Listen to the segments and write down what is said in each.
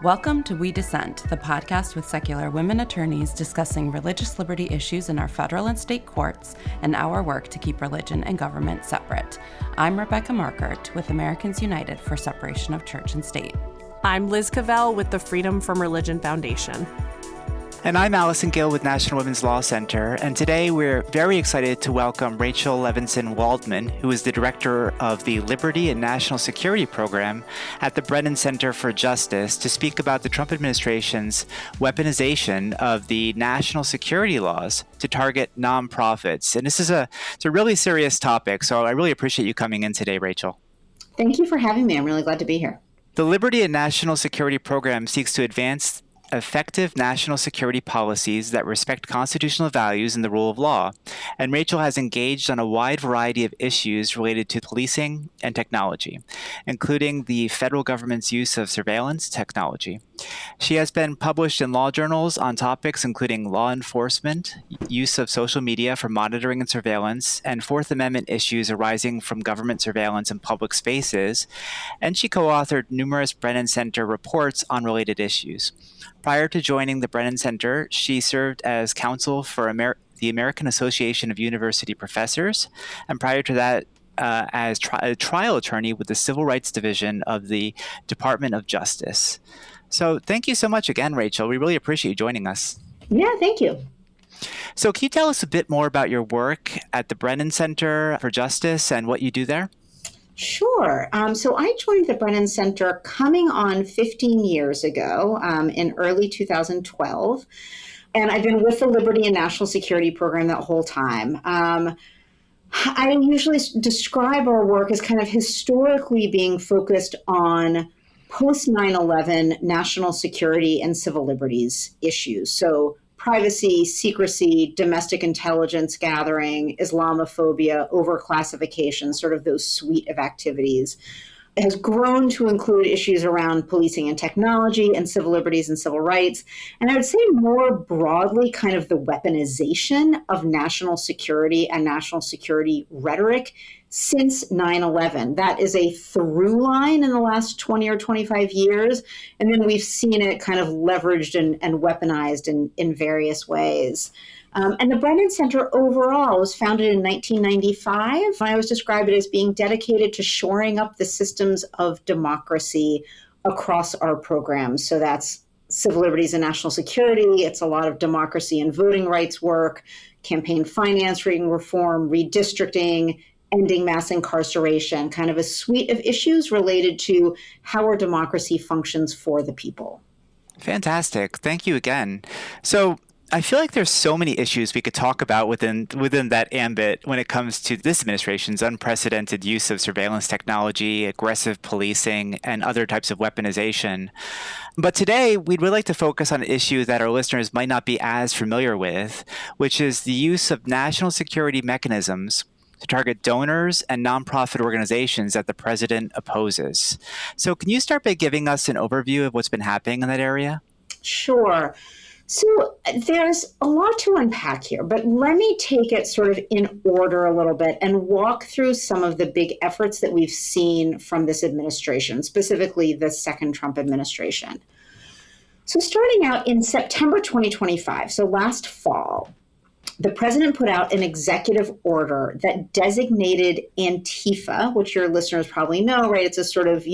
Welcome to We Dissent, the podcast with secular women attorneys discussing religious liberty issues in our federal and state courts and our work to keep religion and government separate. I'm Rebecca Markert with Americans United for Separation of Church and State. I'm Liz Cavell with the Freedom from Religion Foundation. And I'm Alison with National Women's Law Center, and today we're very excited to welcome Rachel Levinson-Waldman, who is the director of the Liberty and National Security Program at the Brennan Center for Justice, to speak about the Trump administration's weaponization of the national security laws to target nonprofits. And this is it's a really serious topic, so I really appreciate you coming in today, Rachel. Thank you for having me. I'm really glad to be here. The Liberty and National Security Program seeks to advance effective national security policies that respect constitutional values and the rule of law. And Rachel has engaged on a wide variety of issues related to policing and technology, including the federal government's use of surveillance technology. She has been published in law journals on topics including law enforcement, use of social media for monitoring and surveillance, and Fourth Amendment issues arising from government surveillance in public spaces. And she co-authored numerous Brennan Center reports on related issues. Prior to joining the Brennan Center, she served as counsel for the American Association of University Professors, and prior to that, as a trial attorney with the Civil Rights Division of the Department of Justice. So thank you so much again, Rachel. We really appreciate you joining us. Yeah, thank you. So can you tell us a bit more about your work at the Brennan Center for Justice and what you do there? Sure. So I joined the Brennan Center coming on 15 years ago in early 2012. And I've been with the Liberty and National Security Program that whole time. I usually describe our work as kind of historically being focused on post 9/11 national security and civil liberties issues. So privacy, secrecy, domestic intelligence gathering, Islamophobia, overclassification, sort of those suite of activities. It has grown to include issues around policing and technology and civil liberties and civil rights. And I would say more broadly, kind of the weaponization of national security and national security rhetoric since 9/11. That is a through line in the last 20 or 25 years. And then we've seen it kind of leveraged and weaponized in various ways. And the Brennan Center overall was founded in 1995. I always describe it as being dedicated to shoring up the systems of democracy across our programs. So that's civil liberties and national security. It's a lot of democracy and voting rights work, campaign finance reform, redistricting, ending mass incarceration, kind of a suite of issues related to how our democracy functions for the people. Fantastic. Thank you again. So I feel like there's so many issues we could talk about within that ambit when it comes to this administration's unprecedented use of surveillance technology, aggressive policing, and other types of weaponization. But today, we'd really like to focus on an issue that our listeners might not be as familiar with, which is the use of national security mechanisms to target donors and nonprofit organizations that the president opposes. So can you start by giving us an overview of what's been happening in that area? Sure. So there's a lot to unpack here, but let me take it sort of in order a little bit and walk through some of the big efforts that we've seen from this administration, specifically the second Trump administration. So starting out in September 2025, so last fall, the president put out an executive order that designated Antifa, which your listeners probably know, right? It's a sort of,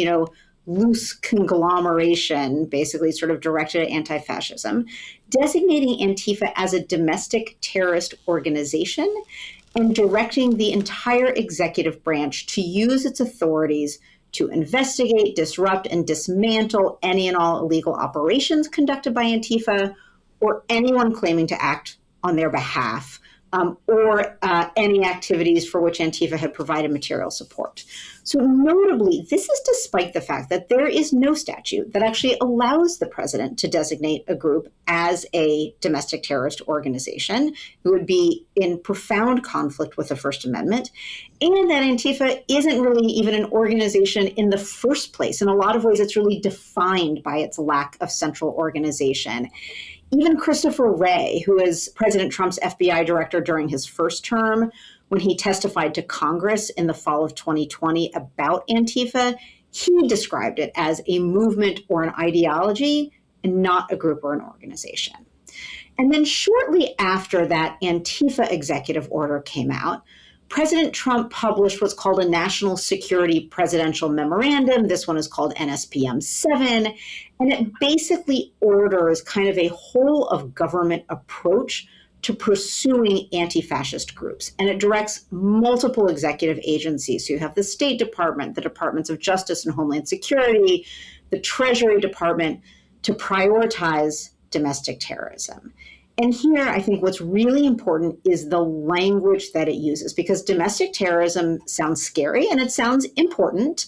loose conglomeration, basically sort of directed at anti-fascism, designating Antifa as a domestic terrorist organization and directing the entire executive branch to use its authorities to investigate, disrupt, and dismantle any and all illegal operations conducted by Antifa or anyone claiming to act on their behalf, or any activities for which Antifa had provided material support. So notably, this is despite the fact that there is no statute that actually allows the president to designate a group as a domestic terrorist organization. It would be in profound conflict with the First Amendment, and that Antifa isn't really even an organization in the first place. In a lot of ways, it's really defined by its lack of central organization. Even Christopher Wray, who is President Trump's FBI director during his first term, when he testified to Congress in the fall of 2020 about Antifa, He described it as a movement or an ideology and not a group or an organization. And then shortly after that Antifa executive order came out, President Trump published what's called a National Security Presidential Memorandum. This one is called NSPM 7. And it basically orders kind of a whole of government approach to pursuing anti-fascist groups. And it directs multiple executive agencies. So you have the State Department, the Departments of Justice and Homeland Security, the Treasury Department, to prioritize domestic terrorism. And here, I think what's really important is the language that it uses, because domestic terrorism sounds scary and it sounds important,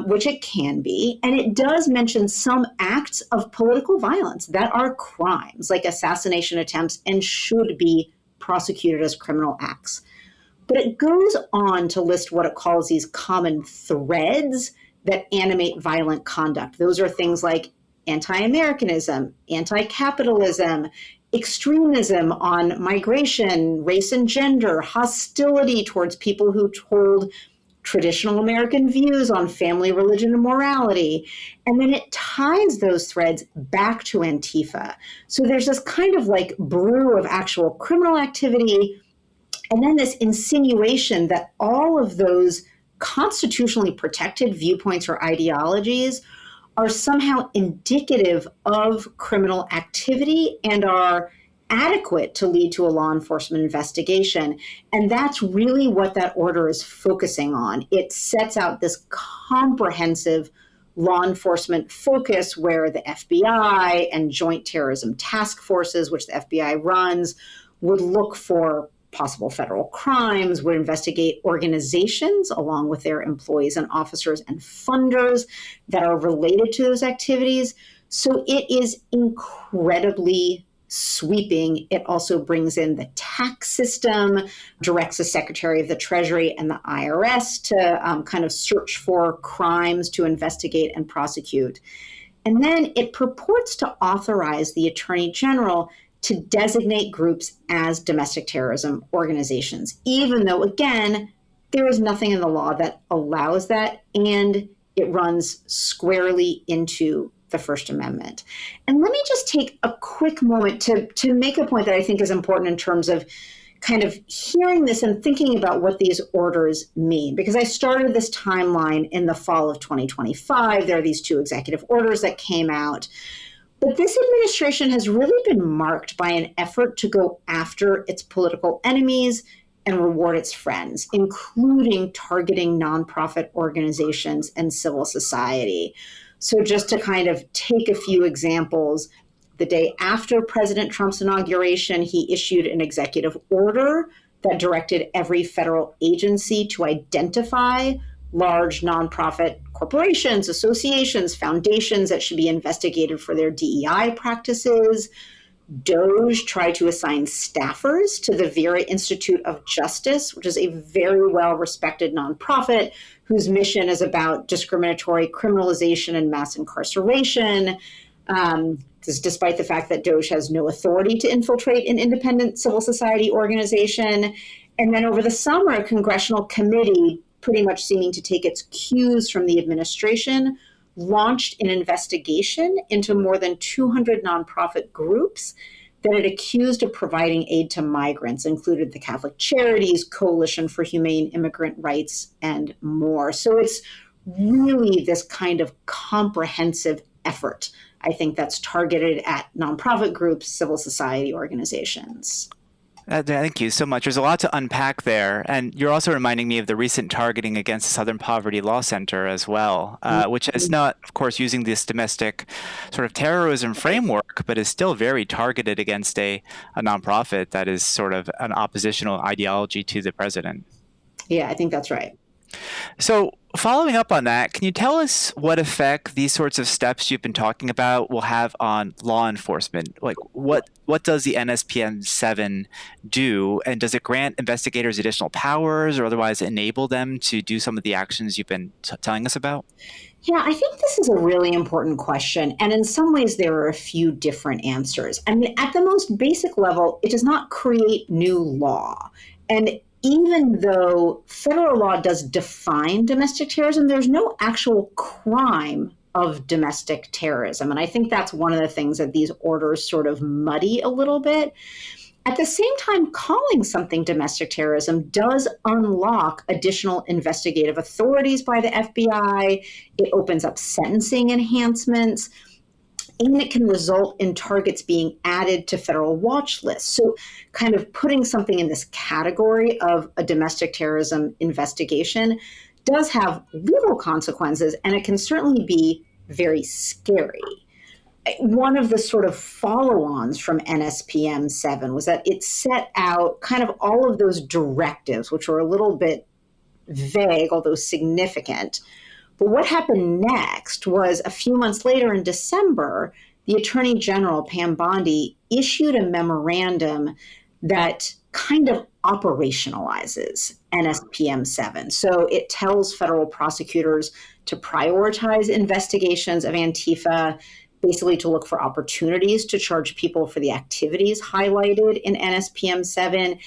which it can be. And it does mention some acts of political violence that are crimes, like assassination attempts, and should be prosecuted as criminal acts. But it goes on to list what it calls these common threads that animate violent conduct. Those are things like anti-Americanism, anti-capitalism, extremism on migration, race and gender, hostility towards people who hold traditional American views on family, religion, and morality. And then it ties those threads back to Antifa. So there's this kind of like brew of actual criminal activity, and then this insinuation that all of those constitutionally protected viewpoints or ideologies are somehow indicative of criminal activity and are adequate to lead to a law enforcement investigation. And that's really what that order is focusing on. It sets out this comprehensive law enforcement focus where the FBI and joint terrorism task forces, which the FBI runs, would look for possible federal crimes, would investigate organizations along with their employees and officers and funders that are related to those activities. So it is incredibly sweeping. It also brings in the tax system, directs the Secretary of the Treasury and the IRS to kind of search for crimes to investigate and prosecute. And then it purports to authorize the Attorney General to designate groups as domestic terrorism organizations, even though, again, there is nothing in the law that allows that, and it runs squarely into the First Amendment. And let me just take a quick moment to make a point that I think is important in terms of kind of hearing this and thinking about what these orders mean, because I started this timeline in the fall of 2025. There are these two executive orders that came out. But this administration has really been marked by an effort to go after its political enemies and reward its friends, including targeting nonprofit organizations and civil society. So just to kind of take a few examples, the day after President Trump's inauguration, he issued an executive order that directed every federal agency to identify large nonprofit corporations, associations, foundations that should be investigated for their DEI practices. DOJ tried to assign staffers to the Vera Institute of Justice, which is a very well-respected nonprofit whose mission is about discriminatory criminalization and mass incarceration. This is despite the fact that DOJ has no authority to infiltrate an independent civil society organization. And then over the summer, a congressional committee, pretty much seeming to take its cues from the administration, launched an investigation into more than 200 nonprofit groups that it accused of providing aid to migrants, included the Catholic Charities, Coalition for Humane Immigrant Rights, and more. So it's really this kind of comprehensive effort, I think, that's targeted at nonprofit groups, civil society organizations. Thank you so much. There's a lot to unpack there. And you're also reminding me of the recent targeting against the Southern Poverty Law Center as well, which is not, of course, using this domestic sort of terrorism framework, but is still very targeted against a nonprofit that is sort of an oppositional ideology to the president. Yeah, I think that's right. So following up on that, can you tell us what effect these sorts of steps you've been talking about will have on law enforcement? Like what does the NSPM 7 do? And does it grant investigators additional powers or otherwise enable them to do some of the actions you've been telling us about? Yeah, I think this is a really important question. And in some ways, there are a few different answers. I mean, at the most basic level, it does not create new law. And even though federal law does define domestic terrorism, there's no actual crime of domestic terrorism. And I think that's one of the things that these orders sort of muddy a little bit. At the same time, calling something domestic terrorism does unlock additional investigative authorities by the FBI. It opens up sentencing enhancements, and it can result in targets being added to federal watch lists. So kind of putting something in this category of a domestic terrorism investigation does have legal consequences, and it can certainly be very scary. One of the sort of follow-ons from NSPM 7 was that it set out kind of all of those directives, which were a little bit vague, although significant. But what happened next was a few months later in December, the Attorney General, Pam Bondi, issued a memorandum that kind of operationalizes NSPM 7. So it tells federal prosecutors to prioritize investigations of Antifa, basically to look for opportunities to charge people for the activities highlighted in NSPM 7.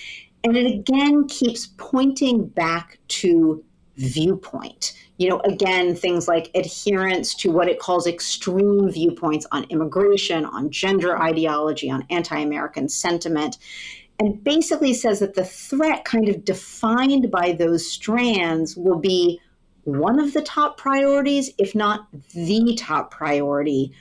And it again keeps pointing back to viewpoint. Again, things like adherence to what it calls extreme viewpoints on immigration, on gender ideology, on anti-American sentiment, and basically says that the threat kind of defined by those strands will be one of the top priorities, if not the top priority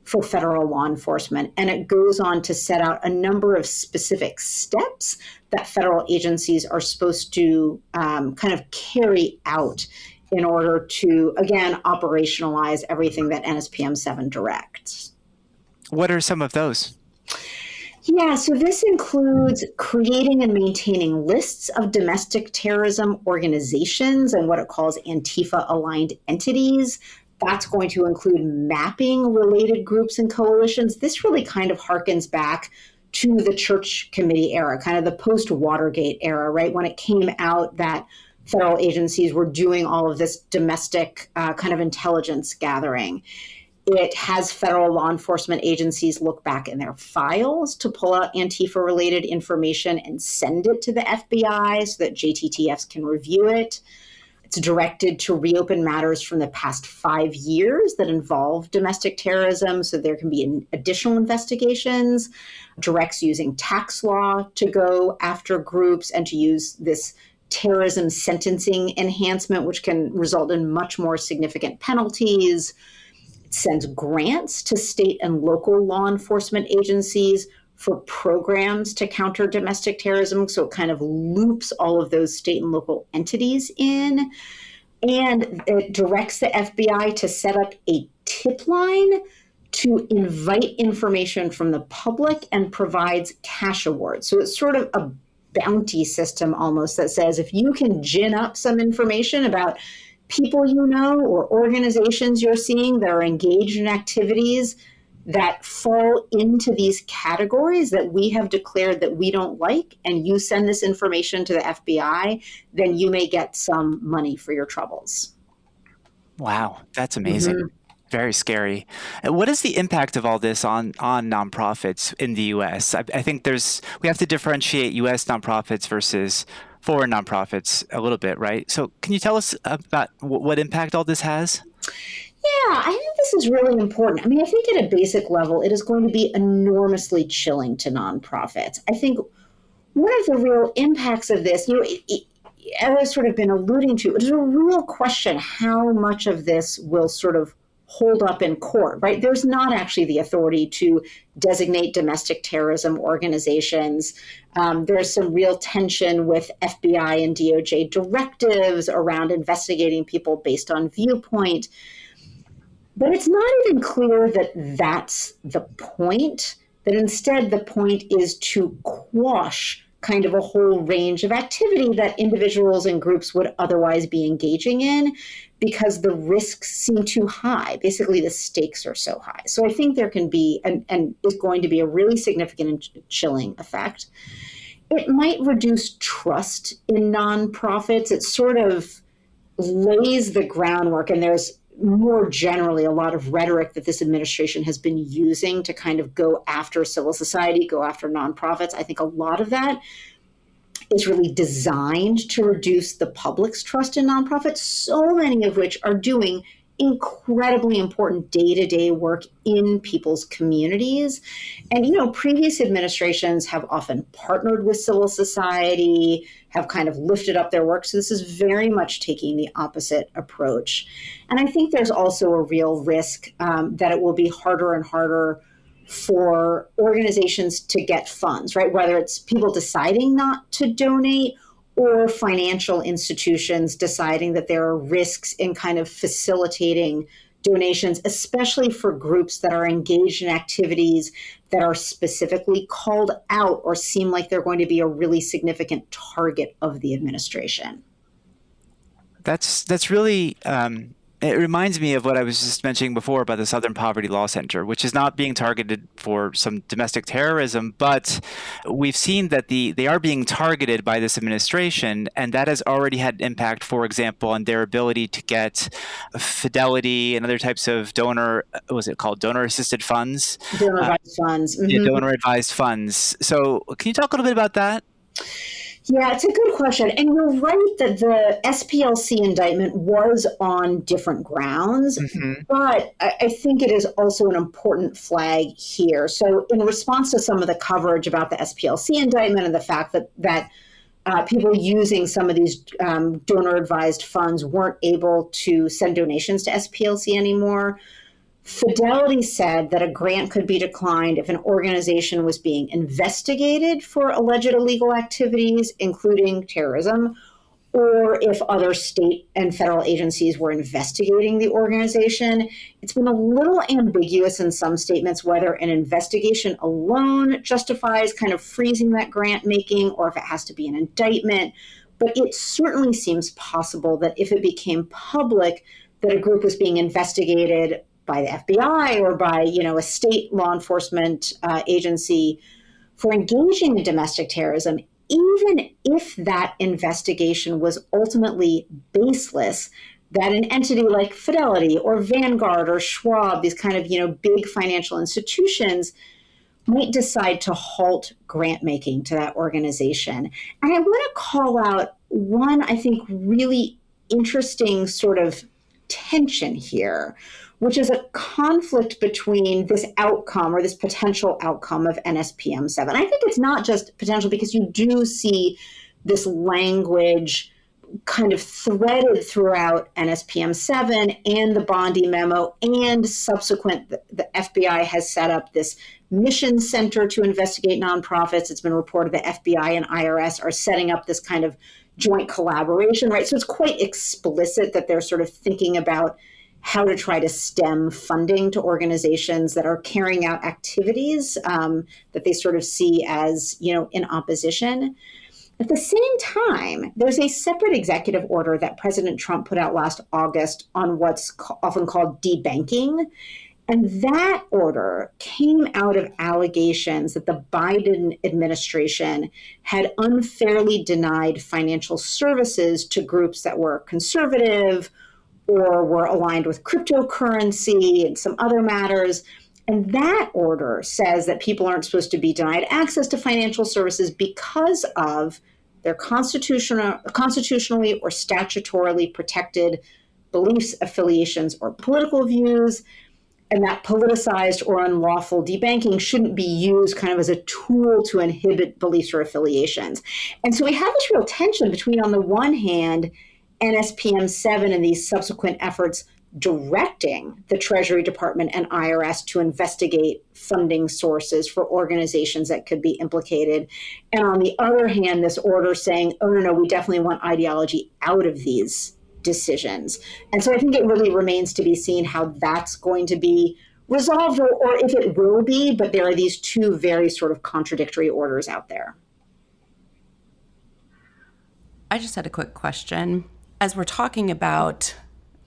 for federal law enforcement. And it goes on to set out a number of specific steps that federal agencies are supposed to kind of carry out in order to, again, operationalize everything that NSPM 7 directs. What are some of those? Yeah, so this includes creating and maintaining lists of domestic terrorism organizations and what it calls Antifa-aligned entities. That's going to include mapping related groups and coalitions. This really kind of harkens back to the Church Committee era, kind of the post-Watergate era, right? When it came out that federal agencies were doing all of this domestic kind of intelligence gathering. It has federal law enforcement agencies look back in their files to pull out Antifa-related information and send it to the FBI so that JTTFs can review it. It's directed to reopen matters from the past 5 years that involve domestic terrorism, so there can be additional investigations. Directs using tax law to go after groups and to use this terrorism sentencing enhancement, which can result in much more significant penalties. It sends grants to state and local law enforcement agencies for programs to counter domestic terrorism. So it kind of loops all of those state and local entities in. And it directs the FBI to set up a tip line to invite information from the public and provides cash awards. So it's sort of a bounty system almost that says if you can gin up some information about people you know or organizations you're seeing that are engaged in activities that fall into these categories that we have declared that we don't like, and you send this information to the FBI, then you may get some money for your troubles. Wow, that's amazing. Mm-hmm. Very scary. What is the impact of all this on nonprofits in the U.S.? I think we have to differentiate U.S. nonprofits versus foreign nonprofits a little bit, right? So can you tell us about what impact all this has? Yeah, I think this is really important. I mean, I think at a basic level, it is going to be enormously chilling to nonprofits. I think one of the real impacts of this, as I've sort of been alluding to, it is a real question how much of this will sort of hold up in court, right? There's not actually the authority to designate domestic terrorism organizations. There's some real tension with FBI and DOJ directives around investigating people based on viewpoint. But it's not even clear that that's the point, that instead the point is to quash kind of a whole range of activity that individuals and groups would otherwise be engaging in because the risks seem too high. Basically, the stakes are so high. So I think there can be, and is going to be, a really significant and chilling effect. It might reduce trust in nonprofits. It sort of lays the groundwork, and there's more generally a lot of rhetoric that this administration has been using to kind of go after civil society, go after nonprofits. I think a lot of that is really designed to reduce the public's trust in nonprofits, so many of which are doing incredibly important day-to-day work in people's communities. And, previous administrations have often partnered with civil society, have kind of lifted up their work. So this is very much taking the opposite approach. And I think there's also a real risk that it will be harder and harder for organizations to get funds, right? Whether it's people deciding not to donate or financial institutions deciding that there are risks in kind of facilitating donations, especially for groups that are engaged in activities that are specifically called out or seem like they're going to be a really significant target of the administration. That's really it reminds me of what I was just mentioning before about the Southern Poverty Law Center, which is not being targeted for some domestic terrorism, but we've seen that they are being targeted by this administration, and that has already had impact, for example, on their ability to get Fidelity and other types of donor-assisted funds? Donor-advised funds. Mm-hmm. Yeah, donor-advised funds. So can you talk a little bit about that? Yeah, it's a good question. And you're right that the SPLC indictment was on different grounds, but I think it is also an important flag here. So in response to some of the coverage about the SPLC indictment and the fact that people using some of these donor-advised funds weren't able to send donations to SPLC anymore, Fidelity said that a grant could be declined if an organization was being investigated for alleged illegal activities, including terrorism, or if other state and federal agencies were investigating the organization. It's been a little ambiguous in some statements whether an investigation alone justifies kind of freezing that grant making or if it has to be an indictment. But it certainly seems possible that if it became public that a group was being investigated by the FBI or by, a state law enforcement agency for engaging in domestic terrorism, even if that investigation was ultimately baseless, that an entity like Fidelity or Vanguard or Schwab, these kind of, big financial institutions, might decide to halt grant making to that organization. And I want to call out one, I think, really interesting sort of tension here, which is a conflict between this outcome or this potential outcome of NSPM 7. I think it's not just potential because you do see this language kind of threaded throughout NSPM 7 and the Bondi memo, and subsequent, the FBI has set up this mission center to investigate nonprofits. It's been reported that FBI and IRS are setting up this kind of joint collaboration, right? So it's quite explicit that they're sort of thinking about how to try to stem funding to organizations that are carrying out activities that they sort of see as, in opposition. At the same time, there's a separate executive order that President Trump put out last August on what's often called debanking. And that order came out of allegations that the Biden administration had unfairly denied financial services to groups that were conservative or were aligned with cryptocurrency and some other matters. And that order says that people aren't supposed to be denied access to financial services because of their constitutionally or statutorily protected beliefs, affiliations, or political views, and that politicized or unlawful debanking shouldn't be used kind of as a tool to inhibit beliefs or affiliations. And so we have this real tension between, on the one hand, NSPM 7 and these subsequent efforts directing the Treasury Department and IRS to investigate funding sources for organizations that could be implicated. And on the other hand, this order saying, oh, no, we definitely want ideology out of these decisions. And so I think it really remains to be seen how that's going to be resolved or if it will be, but there are these two very sort of contradictory orders out there. I just had a quick question. As we're talking about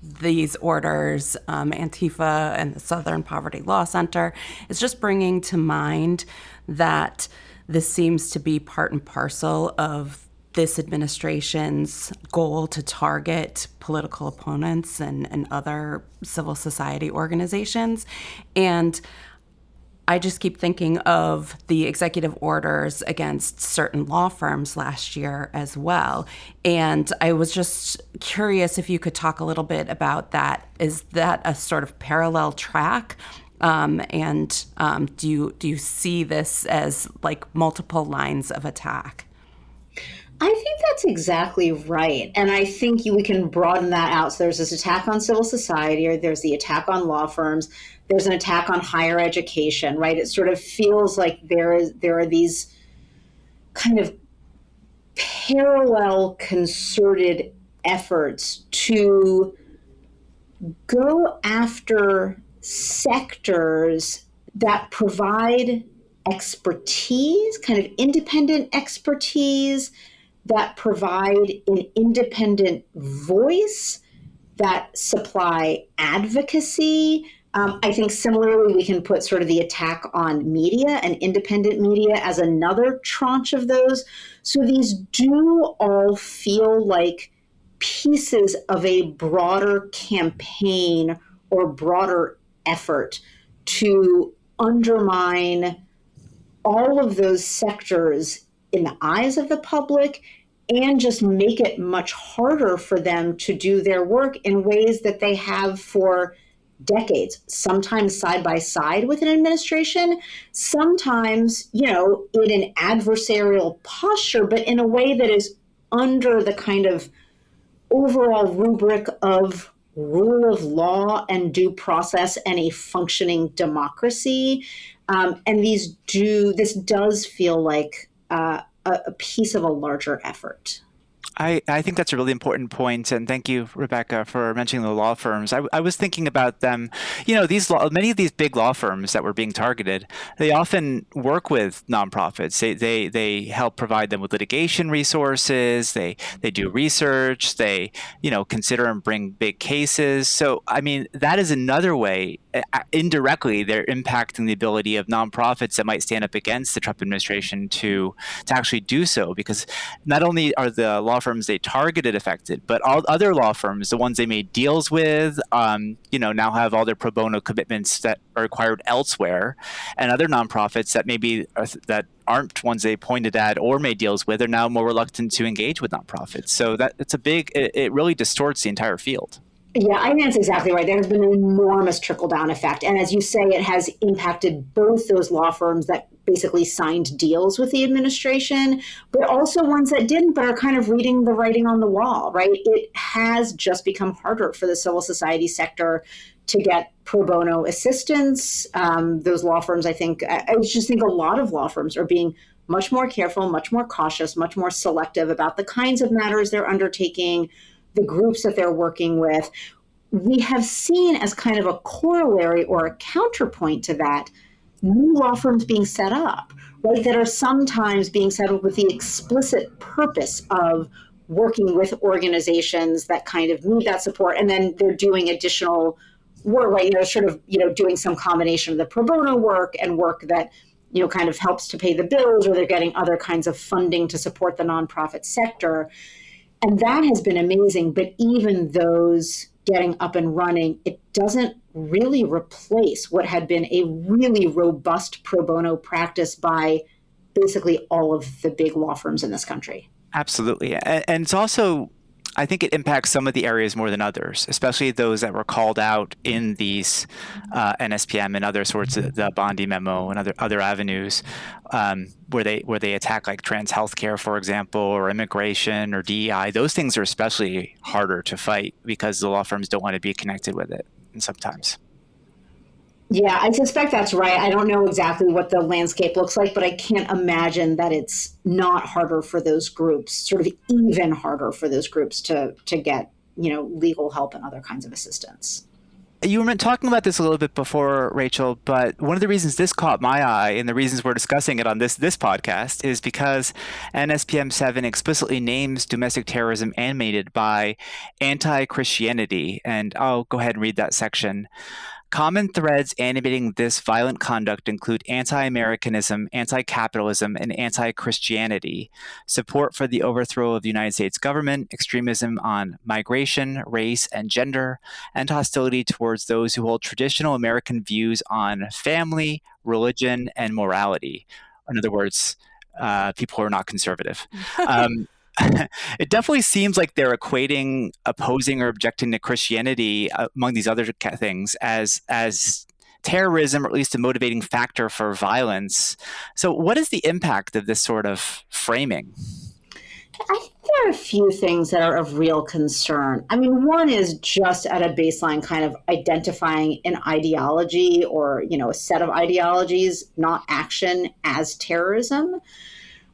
these orders, Antifa and the Southern Poverty Law Center, it's just bringing to mind that this seems to be part and parcel of this administration's goal to target political opponents and other civil society organizations. And I just keep thinking of the executive orders against certain law firms last year as well. And I was just curious if you could talk a little bit about that. Is that a sort of parallel track? Do you see this as like multiple lines of attack? I think that's exactly right. And I think we can broaden that out. So there's this attack on civil society, or there's the attack on law firms, there's an attack on higher education, right? It sort of feels like there are these kind of parallel concerted efforts to go after sectors that provide expertise, kind of independent expertise, that provide an independent voice, that supply advocacy. I think similarly, we can put sort of the attack on media and independent media as another tranche of those. So these do all feel like pieces of a broader campaign or broader effort to undermine all of those sectors in the eyes of the public and just make it much harder for them to do their work in ways that they have for decades, sometimes side by side with an administration, sometimes, in an adversarial posture, but in a way that is under the kind of overall rubric of rule of law and due process and a functioning democracy. And this does feel like a piece of a larger effort. I think that's a really important point, and thank you, Rebecca, for mentioning the law firms. I was thinking about them. Many of these big law firms that were being targeted, they often work with nonprofits. They help provide them with litigation resources. They do research. They consider and bring big cases. So I mean, that is another way. Indirectly, they're impacting the ability of nonprofits that might stand up against the Trump administration to actually do so, because not only are the law firms they targeted affected, but all other law firms, the ones they made deals with, now have all their pro bono commitments that are required elsewhere, and other nonprofits that maybe that aren't ones they pointed at or made deals with are now more reluctant to engage with nonprofits. So it really distorts the entire field. Yeah, I think that's exactly right. There has been an enormous trickle-down effect. And as you say, it has impacted both those law firms that basically signed deals with the administration, but also ones that didn't, but are kind of reading the writing on the wall, right? It has just become harder for the civil society sector to get pro bono assistance. Those law firms, I just think a lot of law firms are being much more careful, much more cautious, much more selective about the kinds of matters they're undertaking, the groups that they're working with. We have seen as kind of a corollary or a counterpoint to that, new law firms being set up, right, that are sometimes being set up with the explicit purpose of working with organizations that kind of need that support. And then they're doing additional work, right, doing some combination of the pro bono work and work that, kind of helps to pay the bills, or they're getting other kinds of funding to support the nonprofit sector. And that has been amazing. But even those getting up and running, it doesn't really replace what had been a really robust pro bono practice by basically all of the big law firms in this country. Absolutely. And it's also, I think it impacts some of the areas more than others, especially those that were called out in these NSPM and other sorts of the Bondi memo and other avenues, where they attack like trans healthcare, for example, or immigration or DEI. Those things are especially harder to fight because the law firms don't want to be connected with it, and sometimes. Yeah, I suspect that's right. I don't know exactly what the landscape looks like, but I can't imagine that it's not harder for those groups, sort of even harder for those groups to get, legal help and other kinds of assistance. You were talking about this a little bit before, Rachel, but one of the reasons this caught my eye and the reasons we're discussing it on this podcast is because NSPM 7 explicitly names domestic terrorism animated by anti-Christianity. And I'll go ahead and read that section. Common threads animating this violent conduct include anti-Americanism, anti-capitalism, and anti-Christianity, support for the overthrow of the United States government, extremism on migration, race, and gender, and hostility towards those who hold traditional American views on family, religion, and morality. In other words, people who are not conservative. It definitely seems like they're equating opposing or objecting to Christianity, among these other things, as terrorism, or at least a motivating factor for violence. So what is the impact of this sort of framing? I think there are a few things that are of real concern. I mean, one is just at a baseline kind of identifying an ideology or, a set of ideologies, not action, as terrorism.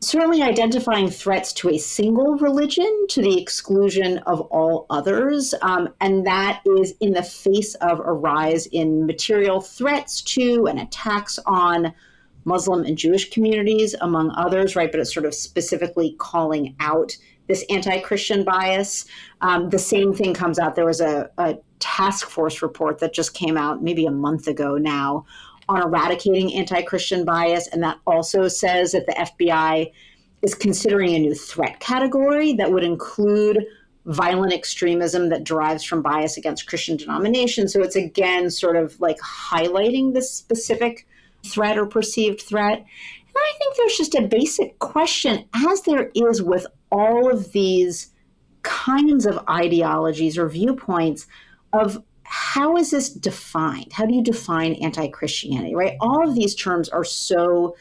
Certainly identifying threats to a single religion to the exclusion of all others. And that is in the face of a rise in material threats to and attacks on Muslim and Jewish communities, among others, right? But it's sort of specifically calling out this anti-Christian bias. The same thing comes out. There was a task force report that just came out maybe a month ago now on eradicating anti-Christian bias. And that also says that the FBI is considering a new threat category that would include violent extremism that derives from bias against Christian denominations. So it's again sort of like highlighting this specific threat or perceived threat. And I think there's just a basic question, as there is with all of these kinds of ideologies or viewpoints, of how is this defined? How do you define anti-Christianity, right? All of these terms are so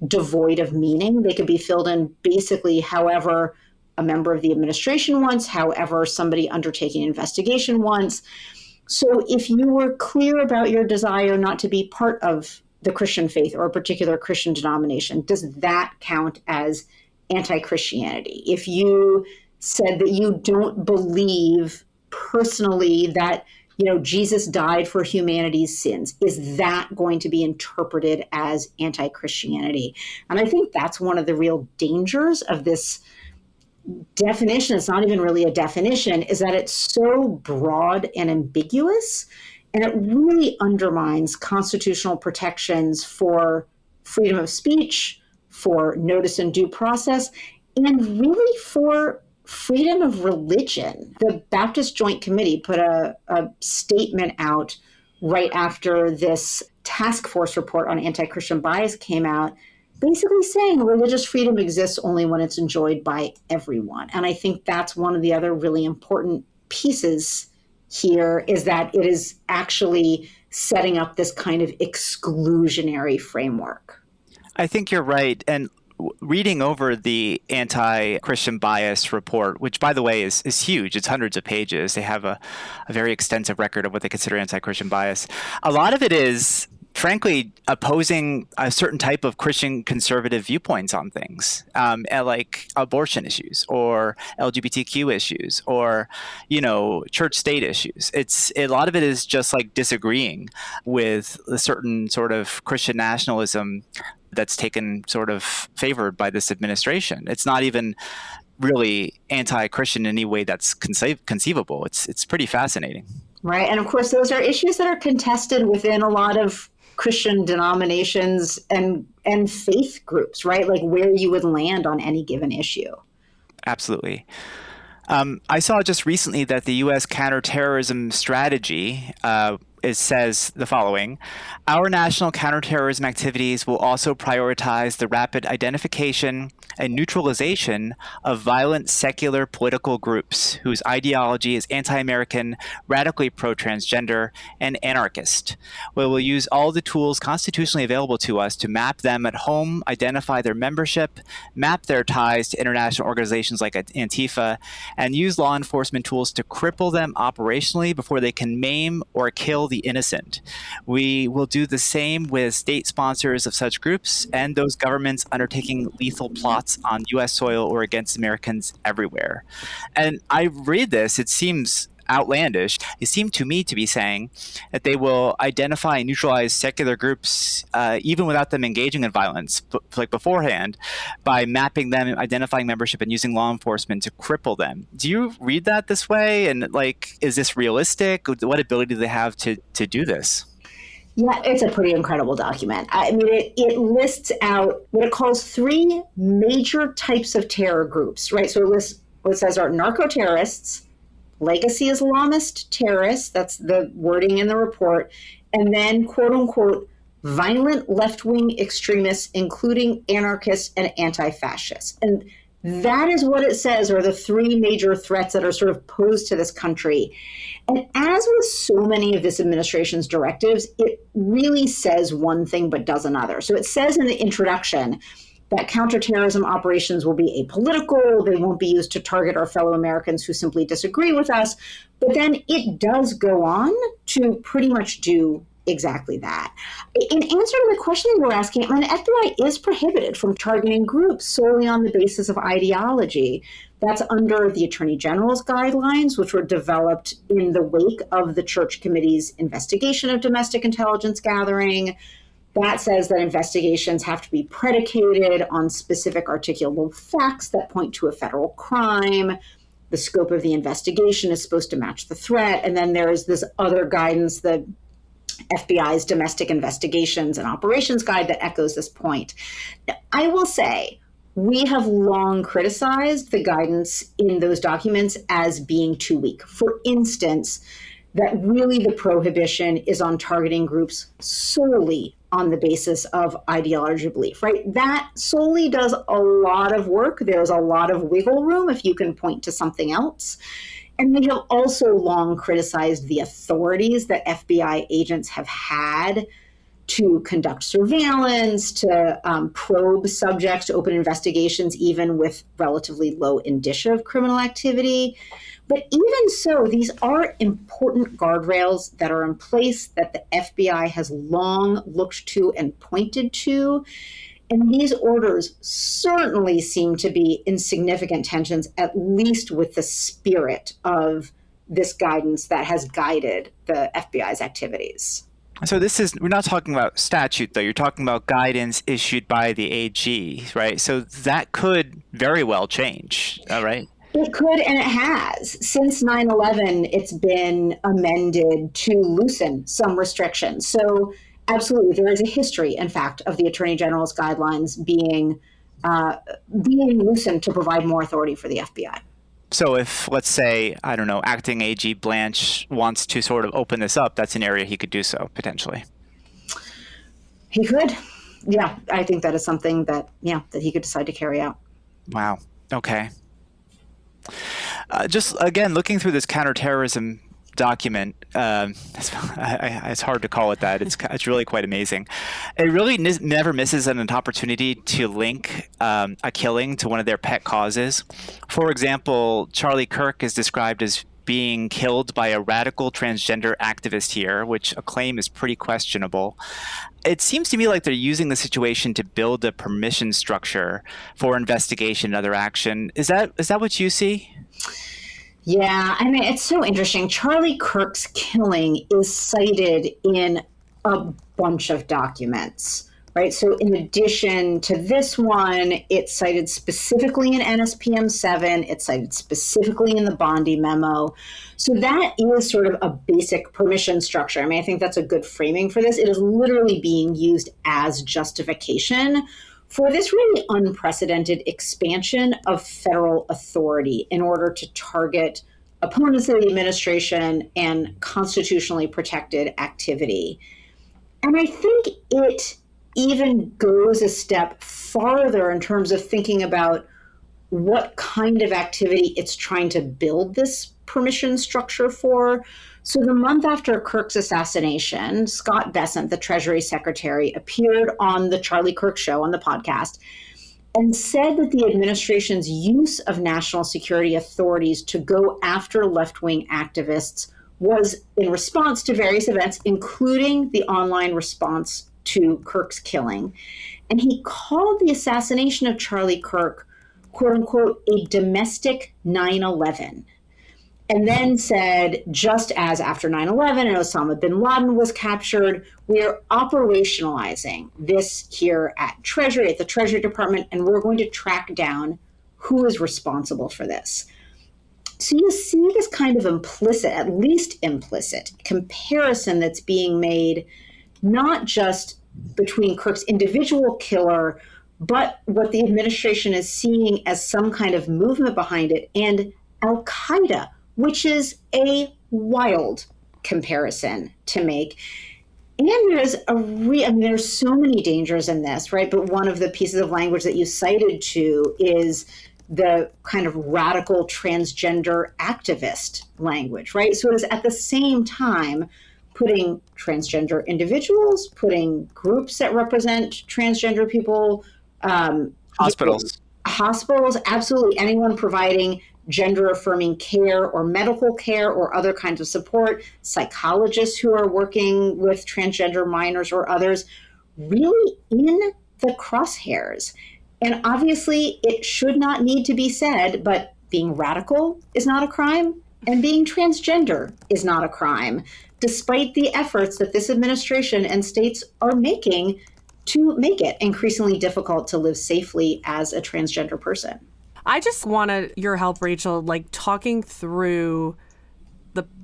devoid of meaning. They could be filled in basically however a member of the administration wants, however somebody undertaking an investigation wants. So if you were clear about your desire not to be part of the Christian faith or a particular Christian denomination, does that count as anti-Christianity? If you said that you don't believe personally that Jesus died for humanity's sins, is that going to be interpreted as anti-Christianity? And I think that's one of the real dangers of this definition. It's not even really a definition, is that it's so broad and ambiguous, and it really undermines constitutional protections for freedom of speech, for notice and due process, and really for freedom of religion. The Baptist Joint Committee put a statement out right after this task force report on anti-Christian bias came out, basically saying religious freedom exists only when it's enjoyed by everyone. And I think that's one of the other really important pieces here, is that it is actually setting up this kind of exclusionary framework. I think you're right. And reading over the anti-Christian bias report, which, by the way, is huge. It's hundreds of pages. They have a very extensive record of what they consider anti-Christian bias. A lot of it is, frankly, opposing a certain type of Christian conservative viewpoints on things, like abortion issues or LGBTQ issues or, church-state issues. A lot of it is just like disagreeing with a certain sort of Christian nationalism that's taken sort of favored by this administration. It's not even really anti-Christian in any way that's conceivable. It's pretty fascinating. Right. And of course, those are issues that are contested within a lot of Christian denominations and faith groups, right? Like where you would land on any given issue. Absolutely. I saw just recently that the U.S. counterterrorism strategy it says the following: our national counterterrorism activities will also prioritize the rapid identification and neutralization of violent secular political groups whose ideology is anti-American, radically pro-transgender, and anarchist. We will use all the tools constitutionally available to us to map them at home, identify their membership, map their ties to international organizations like Antifa, and use law enforcement tools to cripple them operationally before they can maim or kill the innocent. We will do the same with state sponsors of such groups and those governments undertaking lethal plots on U.S. soil or against Americans everywhere. And I read this, it seems outlandish. It seemed to me to be saying that they will identify and neutralize secular groups even without them engaging in violence, like beforehand, by mapping them, identifying membership, and using law enforcement to cripple them. Do you read that this way? And is this realistic? What ability do they have to do this? Yeah, it's a pretty incredible document. I mean, it lists out what it calls three major types of terror groups, right? So it lists what it says are narco-terrorists, legacy Islamist terrorists, that's the wording in the report, and then, quote unquote, violent left-wing extremists, including anarchists and anti-fascists. And that is what it says are the three major threats that are sort of posed to this country. And as with so many of this administration's directives, it really says one thing but does another. So it says in the introduction that counterterrorism operations will be apolitical, they won't be used to target our fellow Americans who simply disagree with us. But then it does go on to pretty much do exactly that. In answer to the question you were asking, I mean, the FBI is prohibited from targeting groups solely on the basis of ideology. That's under the Attorney General's guidelines, which were developed in the wake of the Church Committee's investigation of domestic intelligence gathering. That says that investigations have to be predicated on specific articulable facts that point to a federal crime. The scope of the investigation is supposed to match the threat. And then there is this other guidance, the FBI's Domestic Investigations and Operations Guide, that echoes this point. Now, I will say, we have long criticized the guidance in those documents as being too weak. For instance, that really the prohibition is on targeting groups solely on the basis of ideology belief, right? That solely does a lot of work. There's a lot of wiggle room if you can point to something else. And we have also long criticized the authorities that FBI agents have had to conduct surveillance, to probe subjects, to open investigations, even with relatively low indicia of criminal activity. But even so, these are important guardrails that are in place that the FBI has long looked to and pointed to. And these orders certainly seem to be in significant tensions, at least with the spirit of this guidance that has guided the FBI's activities. So we're not talking about statute, though. You're talking about guidance issued by the AG, right? So that could very well change, right? It could, and it has. Since 9/11, it's been amended to loosen some restrictions. So absolutely, there is a history, in fact, of the Attorney General's guidelines being loosened to provide more authority for the FBI. So if, let's say, I don't know, acting AG Blanche wants to sort of open this up, that's an area he could do so, potentially. He could. Yeah, I think that is something that he could decide to carry out. Wow. Okay. Just, again, looking through this counterterrorism document, it's hard to call it that. It's really quite amazing. It really never misses an opportunity to link a killing to one of their pet causes. For example, Charlie Kirk is described as being killed by a radical transgender activist here, which a claim is pretty questionable. It seems to me like they're using the situation to build a permission structure for investigation and other action. Is that what you see? Yeah, I mean, it's so interesting. Charlie Kirk's killing is cited in a bunch of documents, right? So in addition to this one, it's cited specifically in NSPM 7, it's cited specifically in the Bondi memo. So that is sort of a basic permission structure. I mean, I think that's a good framing for this. It is literally being used as justification for this really unprecedented expansion of federal authority in order to target opponents of the administration and constitutionally protected activity. And I think it even goes a step farther in terms of thinking about what kind of activity it's trying to build this permission structure for. So the month after Kirk's assassination, Scott Bessent, the Treasury Secretary, appeared on the Charlie Kirk Show on the podcast and said that the administration's use of national security authorities to go after left-wing activists was in response to various events, including the online response to Kirk's killing. And he called the assassination of Charlie Kirk, quote unquote, a domestic 9/11. And then said, just as after 9/11 and Osama bin Laden was captured, we are operationalizing this here at the Treasury Department, and we're going to track down who is responsible for this. So you see this kind of implicit, at least implicit, comparison that's being made not just between Kirk's individual killer, but what the administration is seeing as some kind of movement behind it, and Al-Qaeda, which is a wild comparison to make. And there's so many dangers in this, right? But one of the pieces of language that you cited to is the kind of radical transgender activist language, right? So it is at the same time putting transgender individuals, putting groups that represent transgender people, hospitals, absolutely anyone providing gender affirming care or medical care or other kinds of support, psychologists who are working with transgender minors or others, really in the crosshairs. And obviously it should not need to be said, but being radical is not a crime and being transgender is not a crime, despite the efforts that this administration and states are making to make it increasingly difficult to live safely as a transgender person. I just wanted your help, Rachel, like talking through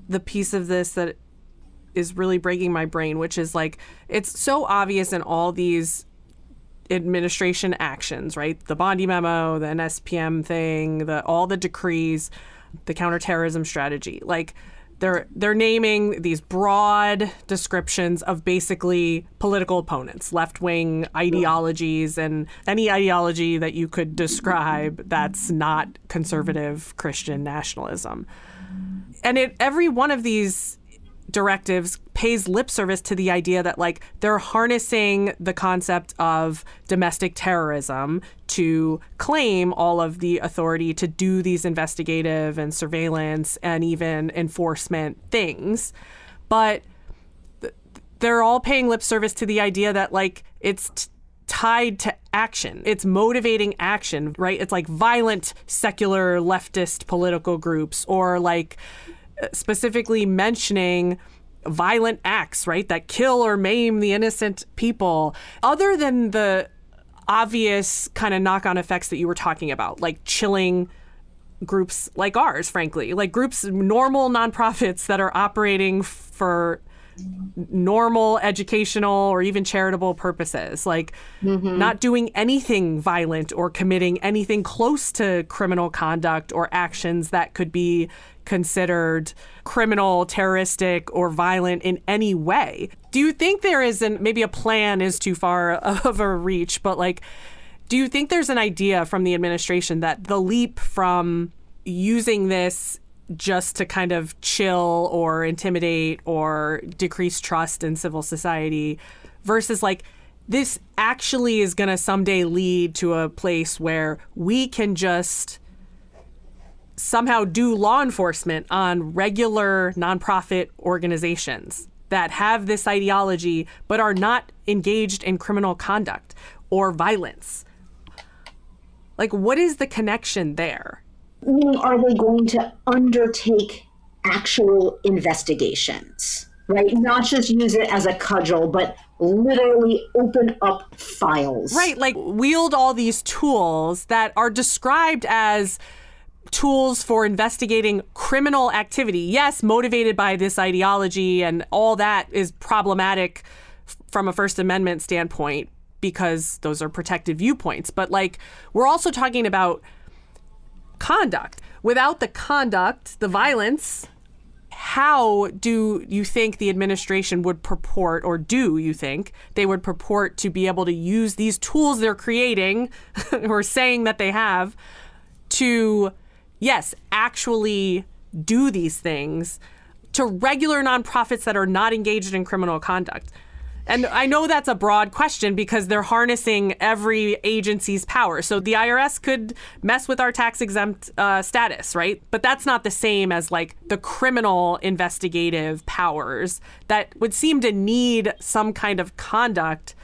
the piece of this that is really breaking my brain, which is like, it's so obvious in all these administration actions, right? The Bondi memo, the NSPM thing, all the decrees, the counterterrorism strategy. Like they're naming these broad descriptions of basically political opponents, left-wing ideologies, and any ideology that you could describe that's not conservative Christian nationalism. And every one of these directives pays lip service to the idea that like they're harnessing the concept of domestic terrorism to claim all of the authority to do these investigative and surveillance and even enforcement things. But they're all paying lip service to the idea that like it's tied to action. It's motivating action, right? It's like violent secular leftist political groups, or like specifically mentioning violent acts, right, that kill or maim the innocent people, other than the obvious kind of knock-on effects that you were talking about, like chilling groups like ours, frankly, like groups, normal nonprofits that are operating for normal educational or even charitable purposes, like not doing anything violent or committing anything close to criminal conduct or actions that could be considered criminal, terroristic, or violent in any way. Do you think there is maybe a plan is too far of a reach, but like, do you think there's an idea from the administration that the leap from using this just to kind of chill or intimidate or decrease trust in civil society versus like this actually is going to someday lead to a place where we can just somehow do law enforcement on regular nonprofit organizations that have this ideology but are not engaged in criminal conduct or violence? Like, what is the connection there? Meaning, are they going to undertake actual investigations, right? Not just use it as a cudgel, but literally open up files. Right, like wield all these tools that are described as tools for investigating criminal activity. Yes, motivated by this ideology, and all that is problematic from a First Amendment standpoint because those are protected viewpoints. But like, we're also talking about conduct. Without the conduct, the violence, how do you think the administration would purport, or do you think they would purport to be able to use these tools they're creating or saying that they have to, yes, actually do these things to regular nonprofits that are not engaged in criminal conduct? And I know that's a broad question because they're harnessing every agency's power. So the IRS could mess with our tax-exempt status, right? But that's not the same as like the criminal investigative powers that would seem to need some kind of conduct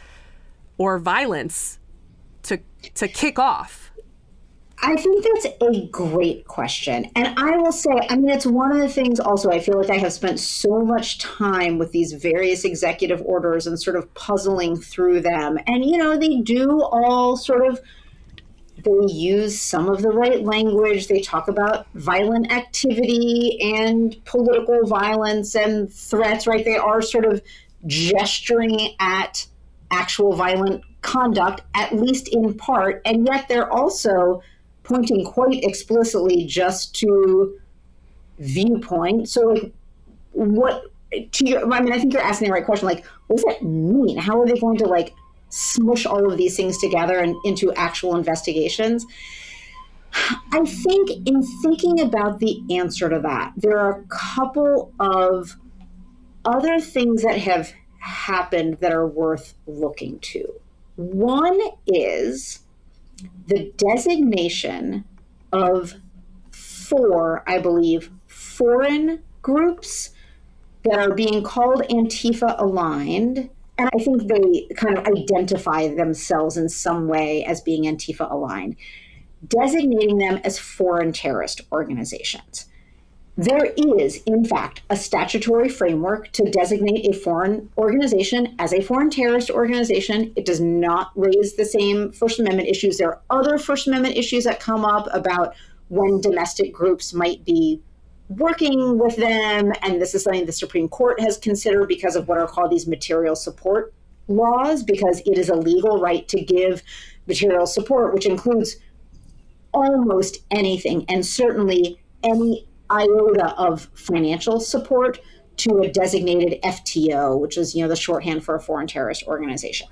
or violence to kick off. I think that's a great question. And I will say, I mean, it's one of the things also, I feel like I have spent so much time with these various executive orders and sort of puzzling through them. And, you know, they do all sort of, they use some of the right language. They talk about violent activity and political violence and threats, right? They are sort of gesturing at actual violent conduct, at least in part, and yet they're also pointing quite explicitly just to viewpoint. So, like, I think you're asking the right question. Like, what does that mean? How are they going to, like, smush all of these things together and into actual investigations? I think in thinking about the answer to that, there are a couple of other things that have happened that are worth looking to. One is the designation of 4, I believe, foreign groups that are being called Antifa aligned. And I think they kind of identify themselves in some way as being Antifa aligned, designating them as foreign terrorist organizations. There is, in fact, a statutory framework to designate a foreign organization as a foreign terrorist organization. It does not raise the same First Amendment issues. There are other First Amendment issues that come up about when domestic groups might be working with them. And this is something the Supreme Court has considered because of what are called these material support laws, because it is a legal right to give material support, which includes almost anything, and certainly any iota of financial support to a designated FTO, which is, the shorthand for a foreign terrorist organization.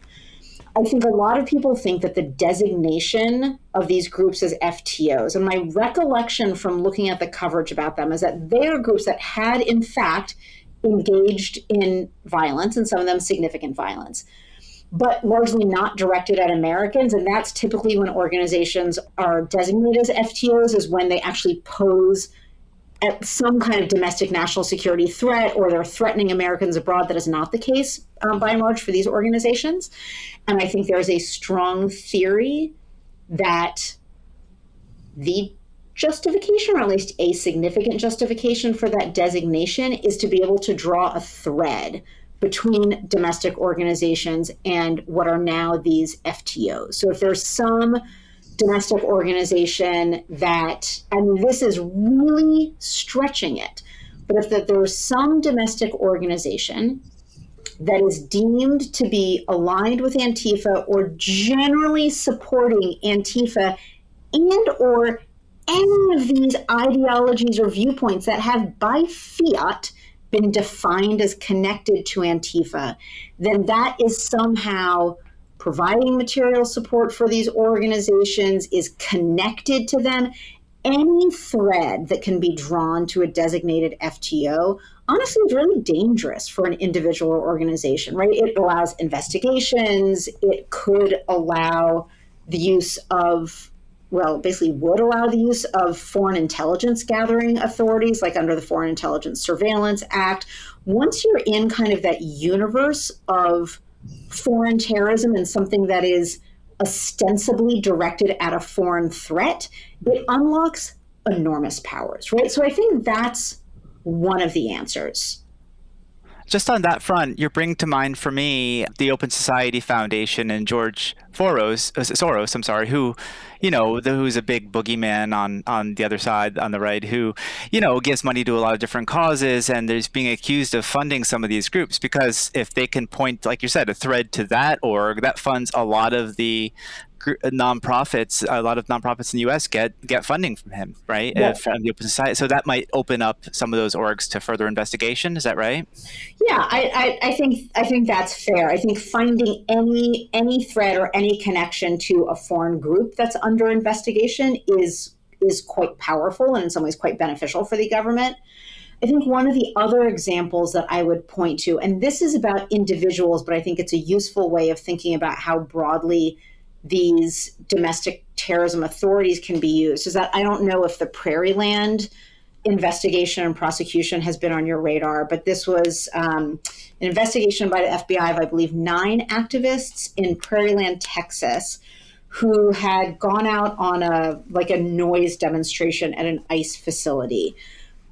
I think a lot of people think that the designation of these groups as FTOs, and my recollection from looking at the coverage about them is that they are groups that had, in fact, engaged in violence, and some of them significant violence, but largely not directed at Americans. And that's typically when organizations are designated as FTOs, is when they actually pose at some kind of domestic national security threat, or they're threatening Americans abroad. That is not the case by and large for these organizations. And I think there is a strong theory that the justification, or at least a significant justification for that designation, is to be able to draw a thread between domestic organizations and what are now these FTOs. So if there's some domestic organization that, and this is really stretching it, but if there's some domestic organization that is deemed to be aligned with Antifa or generally supporting Antifa and or any of these ideologies or viewpoints that have by fiat been defined as connected to Antifa, then that is somehow providing material support for these organizations, is connected to them. Any thread that can be drawn to a designated FTO, honestly, is really dangerous for an individual or organization, right? It allows investigations. It could allow the use of, basically would allow the use of foreign intelligence gathering authorities, like under the Foreign Intelligence Surveillance Act. Once you're in kind of that universe of foreign terrorism and something that is ostensibly directed at a foreign threat, it unlocks enormous powers, right? So I think that's one of the answers. Just on that front, you're bringing to mind for me the Open Society Foundation and George Soros, who, who's a big boogeyman on the other side, on the right, who, gives money to a lot of different causes, and there's being accused of funding some of these groups because if they can point, like you said, a thread to that org, that funds a lot of the nonprofits. A lot of nonprofits in the U.S. get funding from him, right? Yeah. From the Open Society. So that might open up some of those orgs to further investigation. Is that right? Yeah, I think that's fair. I think finding any thread or any connection to a foreign group that's under investigation is quite powerful and in some ways quite beneficial for the government. I think one of the other examples that I would point to, and this is about individuals, but I think it's a useful way of thinking about how broadly these domestic terrorism authorities can be used, is that I don't know if the Prairieland investigation and prosecution has been on your radar, but this was an investigation by the FBI of, I believe, 9 activists in Prairieland, Texas, who had gone out on a noise demonstration at an ICE facility.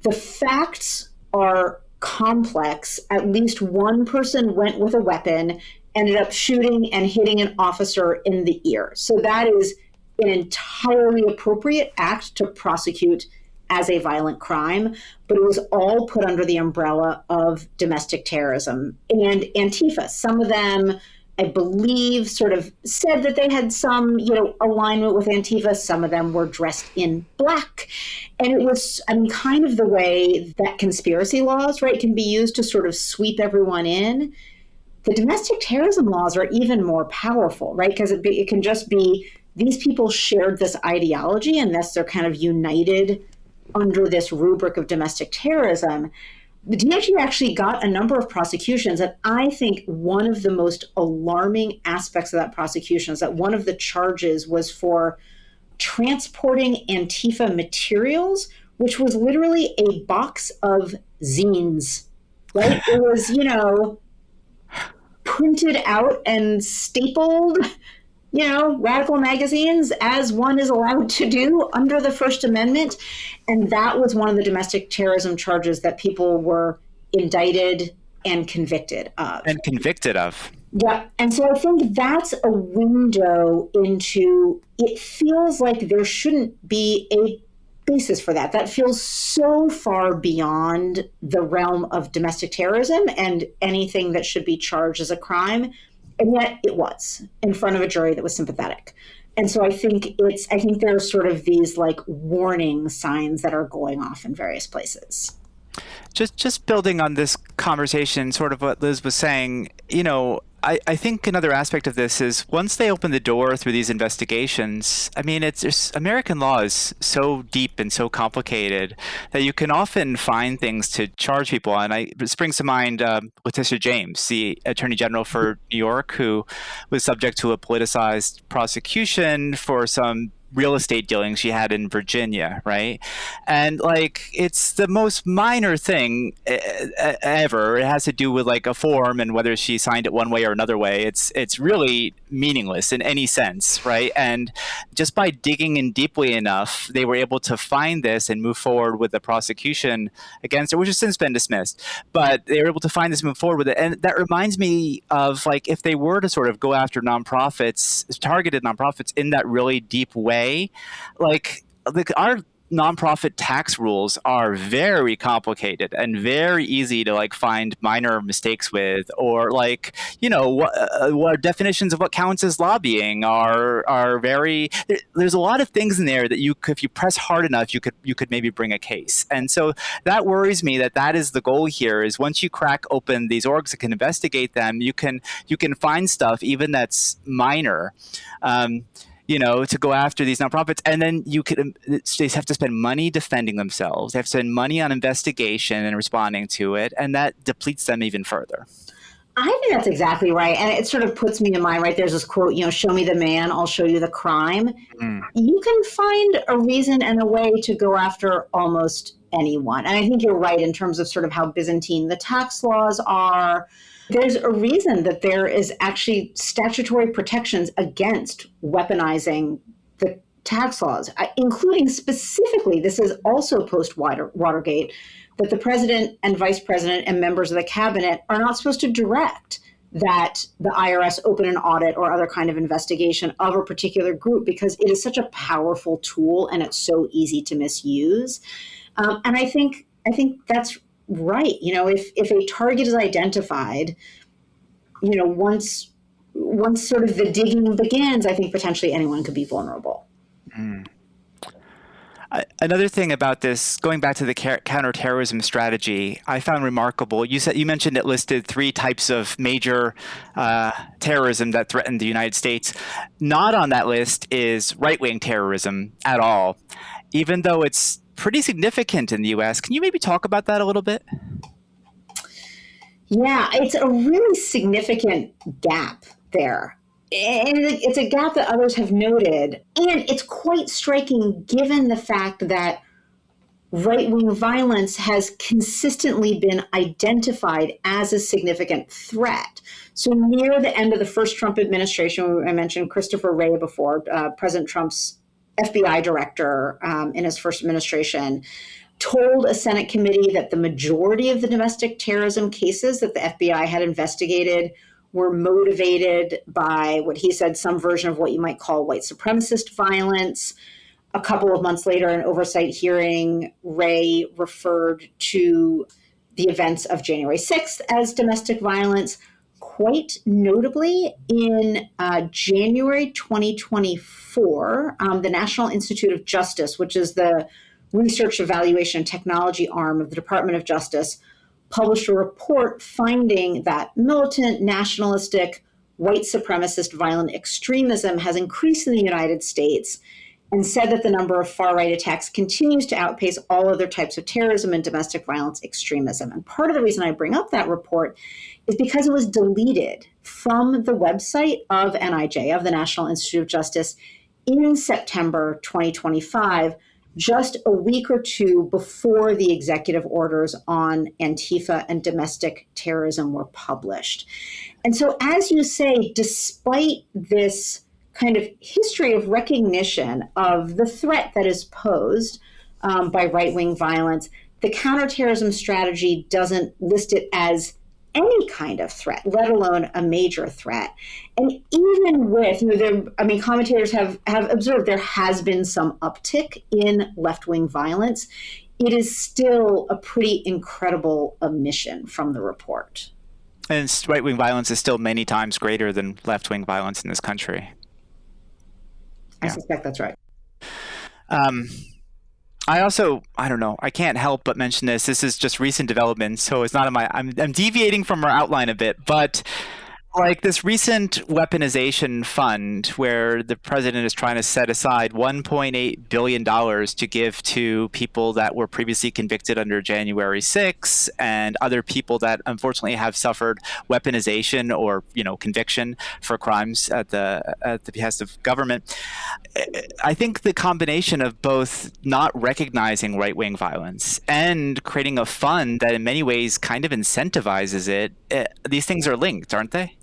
The facts are complex. At least one person went with a weapon, ended up shooting and hitting an officer in the ear. So that is an entirely appropriate act to prosecute as a violent crime, but it was all put under the umbrella of domestic terrorism. And Antifa, some of them, I believe, sort of said that they had some, alignment with Antifa. Some of them were dressed in black. And it was, kind of the way that conspiracy laws, right, can be used to sort of sweep everyone in. The domestic terrorism laws are even more powerful, right? Because it can just be these people shared this ideology and thus they're kind of united under this rubric of domestic terrorism. The DOJ actually got a number of prosecutions, and I think one of the most alarming aspects of that prosecution is that one of the charges was for transporting Antifa materials, which was literally a box of zines, right? It was, printed out and stapled, radical magazines, as one is allowed to do under the First Amendment. And that was one of the domestic terrorism charges that people were indicted and convicted of. Yeah. And so I think that's a window into, it feels like there shouldn't be a basis for that. That feels so far beyond the realm of domestic terrorism and anything that should be charged as a crime. And yet it was in front of a jury that was sympathetic. And so I think there are sort of these like warning signs that are going off in various places. Just building on this conversation, sort of what Liz was saying, I think another aspect of this is once they open the door through these investigations, American law is so deep and so complicated that you can often find things to charge people on. It springs to mind Letitia James, the Attorney General for New York, who was subject to a politicized prosecution for some real estate dealings she had in Virginia, right? And it's the most minor thing ever. It has to do with a form and whether she signed it one way or another way. It's really meaningless in any sense, right? And just by digging in deeply enough, they were able to find this and move forward with the prosecution against her, which has since been dismissed. But they were able to find this and move forward with it. And that reminds me of if they were to sort of go after nonprofits, targeted nonprofits in that really deep way, our nonprofit tax rules are very complicated and very easy to find minor mistakes with, or what definitions of what counts as lobbying are very. There's a lot of things in there that if you press hard enough, you could maybe bring a case. And so that worries me that is the goal here. Is once you crack open these orgs that can investigate them, you can find stuff even that's minor. To go after these nonprofits, and then they have to spend money defending themselves. They have to spend money on investigation and responding to it, and that depletes them even further. I think that's exactly right. And it sort of puts me in mind, right? There's this quote, show me the man, I'll show you the crime. Mm. You can find a reason and a way to go after almost anyone. And I think you're right in terms of sort of how Byzantine the tax laws are. There's a reason that there is actually statutory protections against weaponizing the tax laws, including specifically, this is also post-Watergate, that the president and vice president and members of the cabinet are not supposed to direct that the IRS open an audit or other kind of investigation of a particular group, because it is such a powerful tool and it's so easy to misuse. And I think that's right. If a target is identified, once sort of the digging begins, I think potentially anyone could be vulnerable. Mm. Another thing about this, going back to the counterterrorism strategy, I found remarkable. You mentioned it listed 3 types of major terrorism that threaten the United States. Not on that list is right-wing terrorism at all, even though it's pretty significant in the U.S. Can you maybe talk about that a little bit? Yeah, it's a really significant gap there. And it's a gap that others have noted. And it's quite striking given the fact that right-wing violence has consistently been identified as a significant threat. So near the end of the first Trump administration, I mentioned Christopher Wray before, President Trump's FBI director in his first administration, told a Senate committee that the majority of the domestic terrorism cases that the FBI had investigated were motivated by what he said, some version of what you might call white supremacist violence. a couple of months later, an oversight hearing, Ray referred to the events of January 6th as domestic violence. Quite notably, in January 2024, the National Institute of Justice, which is the research, evaluation, and technology arm of the Department of Justice, published a report finding that militant, nationalistic, white supremacist violent extremism has increased in the United States, and said that the number of far-right attacks continues to outpace all other types of terrorism and domestic violence extremism. And part of the reason I bring up that report is because it was deleted from the website of NIJ, of the National Institute of Justice, in September 2025, just a week or two before the executive orders on Antifa and domestic terrorism were published. And so, as you say, despite this kind of history of recognition of the threat that is posed by right-wing violence, the counterterrorism strategy doesn't list it as any kind of threat, let alone a major threat. And even with, commentators have observed there has been some uptick in left-wing violence. It is still a pretty incredible omission from the report. And right-wing violence is still many times greater than left-wing violence in this country. I suspect that's right. I don't know, I can't help but mention this. This is just recent development, so it's not in my, I'm deviating from our outline a bit, but like this recent weaponization fund where the president is trying to set aside $1.8 billion to give to people that were previously convicted under January 6th and other people that unfortunately have suffered weaponization or, conviction for crimes at the behest of government. I think the combination of both not recognizing right-wing violence and creating a fund that in many ways kind of incentivizes it, these things are linked, aren't they?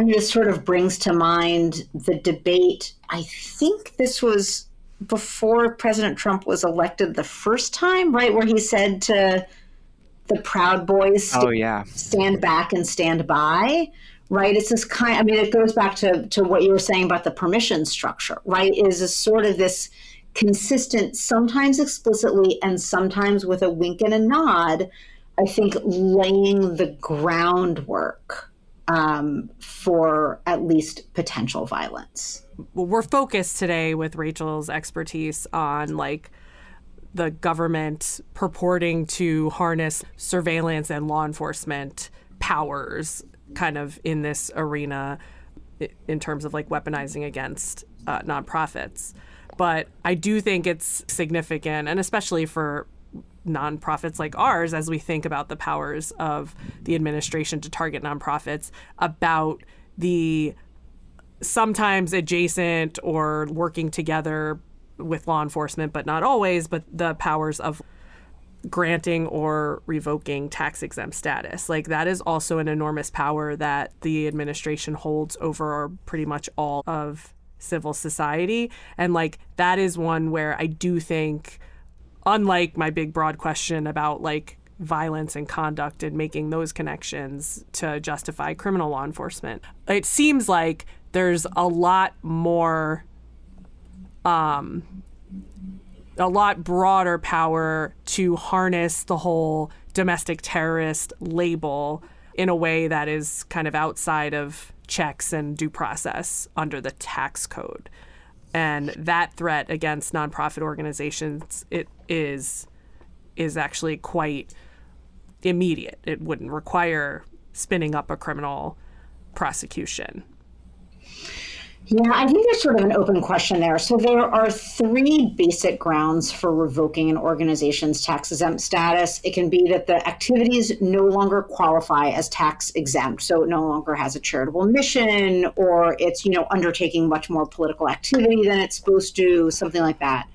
This sort of brings to mind the debate. I think this was before President Trump was elected the first time, right? Where he said to the Proud Boys, stand back and stand by, right? It's this kind, it goes back to what you were saying about the permission structure, right? Is a sort of this consistent, sometimes explicitly and sometimes with a wink and a nod, I think laying the groundwork for at least potential violence. Well, we're focused today with Rachel's expertise on the government purporting to harness surveillance and law enforcement powers kind of in this arena in terms of weaponizing against nonprofits. But I do think it's significant, and especially for nonprofits like ours, as we think about the powers of the administration to target nonprofits, about the sometimes adjacent or working together with law enforcement, but not always, but the powers of granting or revoking tax exempt status. That is also an enormous power that the administration holds over pretty much all of civil society. And that is one where I do think, unlike my big broad question about violence and conduct and making those connections to justify criminal law enforcement, it seems like there's a lot more, a lot broader power to harness the whole domestic terrorist label in a way that is kind of outside of checks and due process under the tax code. And that threat against nonprofit organizations, it is actually quite immediate. It wouldn't require spinning up a criminal prosecution. Yeah, I think there's sort of an open question there. So there are three basic grounds for revoking an organization's tax exempt status. It can be that the activities no longer qualify as tax exempt, so it no longer has a charitable mission, or it's, undertaking much more political activity than it's supposed to, something like that.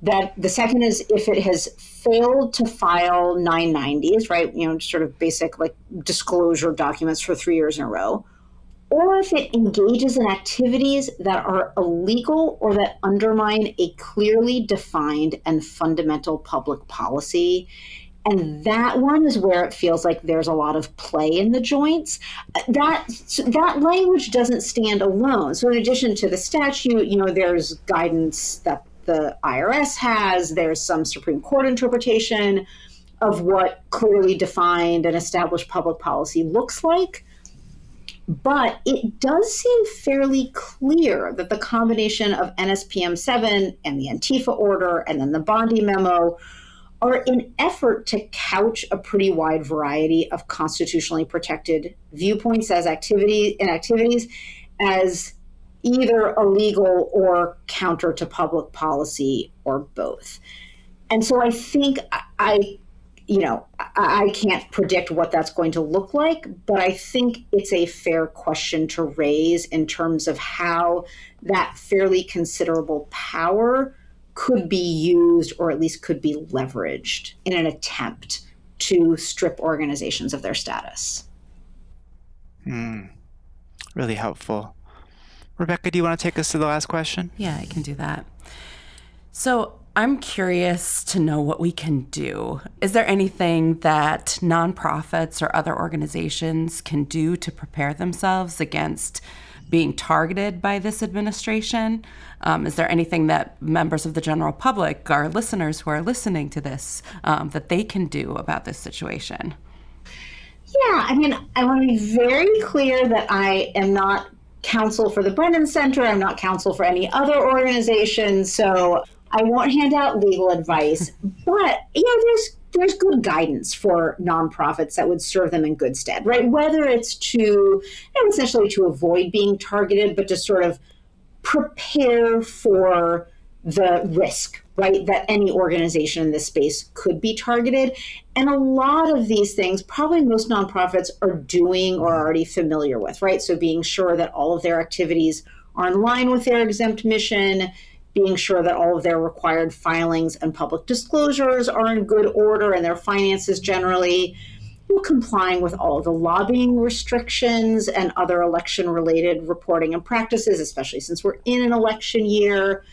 That the second is if it has failed to file 990s, right? Sort of basic disclosure documents for 3 years in a row. Or if it engages in activities that are illegal or that undermine a clearly defined and fundamental public policy. And that one is where it feels like there's a lot of play in the joints. That language doesn't stand alone. So in addition to the statute, there's guidance that the IRS has, there's some Supreme Court interpretation of what clearly defined and established public policy looks like. But it does seem fairly clear that the combination of NSPM 7 and the Antifa order and then the Bondi memo are an effort to couch a pretty wide variety of constitutionally protected viewpoints as activities as either illegal or counter to public policy or both. And so I think I can't predict what that's going to look like, but I think it's a fair question to raise in terms of how that fairly considerable power could be used or at least could be leveraged in an attempt to strip organizations of their status. Really helpful. Rebecca, do you want to take us to the last question? Yeah, I can do that. So I'm curious to know what we can do. Is there anything that nonprofits or other organizations can do to prepare themselves against being targeted by this administration? Is there anything that members of the general public, our listeners who are listening to this, that they can do about this situation? Yeah, I want to be very clear that I am not counsel for the Brennan Center. I'm not counsel for any other organization, so I won't hand out legal advice. But, there's good guidance for nonprofits that would serve them in good stead, right? Whether it's to, not essentially to avoid being targeted, but to sort of prepare for the risk, right, that any organization in this space could be targeted. And a lot of these things, probably most nonprofits are doing or already familiar with, right? So being sure that all of their activities are in line with their exempt mission, being sure that all of their required filings and public disclosures are in good order and their finances generally, complying with all of the lobbying restrictions and other election-related reporting and practices, especially since we're in an election year,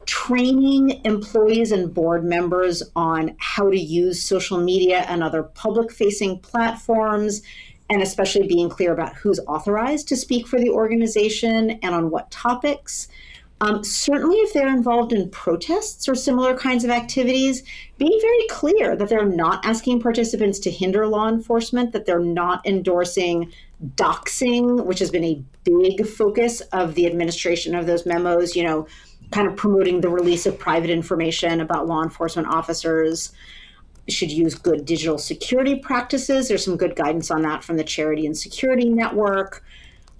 training employees and board members on how to use social media and other public-facing platforms, and especially being clear about who's authorized to speak for the organization and on what topics. Certainly if they're involved in protests or similar kinds of activities, being very clear that they're not asking participants to hinder law enforcement, that they're not endorsing doxing, which has been a big focus of the administration of those memos, kind of promoting the release of private information about law enforcement officers. Should use good digital security practices. There's some good guidance on that from the Charity and Security Network.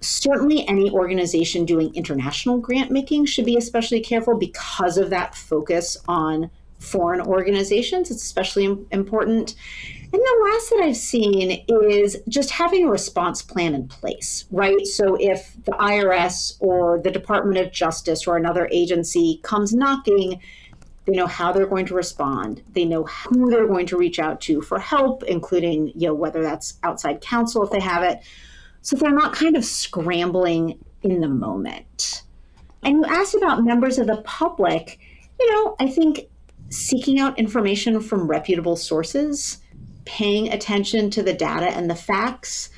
Certainly any organization doing international grant making should be especially careful because of that focus on foreign organizations. It's especially important. And the last that I've seen is just having a response plan in place, right? So if the IRS or the Department of Justice or another agency comes knocking, they know how they're going to respond. They know who they're going to reach out to for help, including, whether that's outside counsel if they have it. So they're not kind of scrambling in the moment. And you asked about members of the public. I think seeking out information from reputable sources, paying attention to the data and the facts,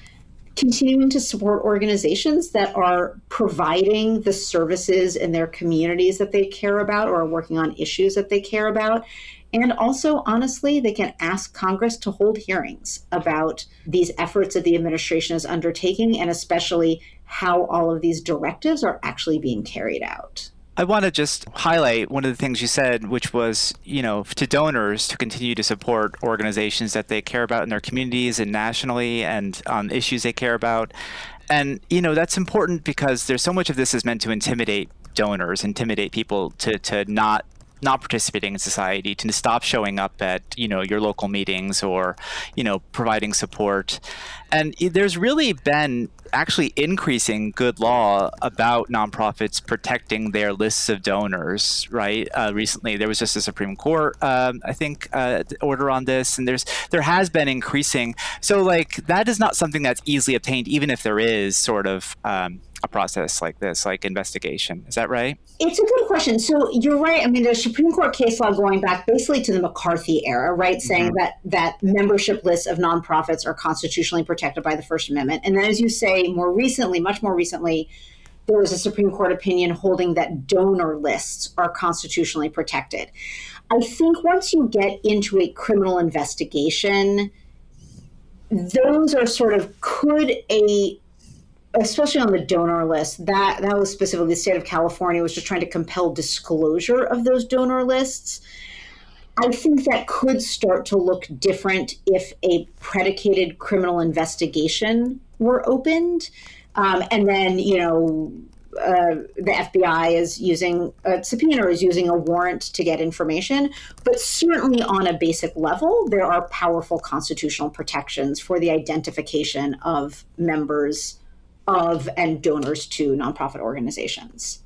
continuing to support organizations that are providing the services in their communities that they care about or are working on issues that they care about. And also, honestly, they can ask Congress to hold hearings about these efforts that the administration is undertaking, and especially how all of these directives are actually being carried out. I want to just highlight one of the things you said, which was, to donors to continue to support organizations that they care about in their communities and nationally and on issues they care about. And, that's important because there's so much of this is meant to intimidate donors, intimidate people to not participating in society, to stop showing up at, your local meetings or, providing support. And there's really been actually increasing good law about nonprofits protecting their lists of donors, right? Recently, there was just a Supreme Court, order on this, and there has been increasing. So that is not something that's easily obtained, even if there is sort of a process like this, like investigation. Is that right? It's a good question. So you're right. I mean, there's Supreme Court case law going back basically to the McCarthy era, right? Saying that membership lists of nonprofits are constitutionally protected by the First Amendment. And then, as you say, more recently, much more recently, there was a Supreme Court opinion holding that donor lists are constitutionally protected. I think once you get into a criminal investigation, those are sort of, especially on the donor list, that was specifically the state of California was just trying to compel disclosure of those donor lists. I think that could start to look different if a predicated criminal investigation were opened. And then, the FBI is using a subpoena or is using a warrant to get information. But certainly on a basic level, there are powerful constitutional protections for the identification of members of and donors to nonprofit organizations.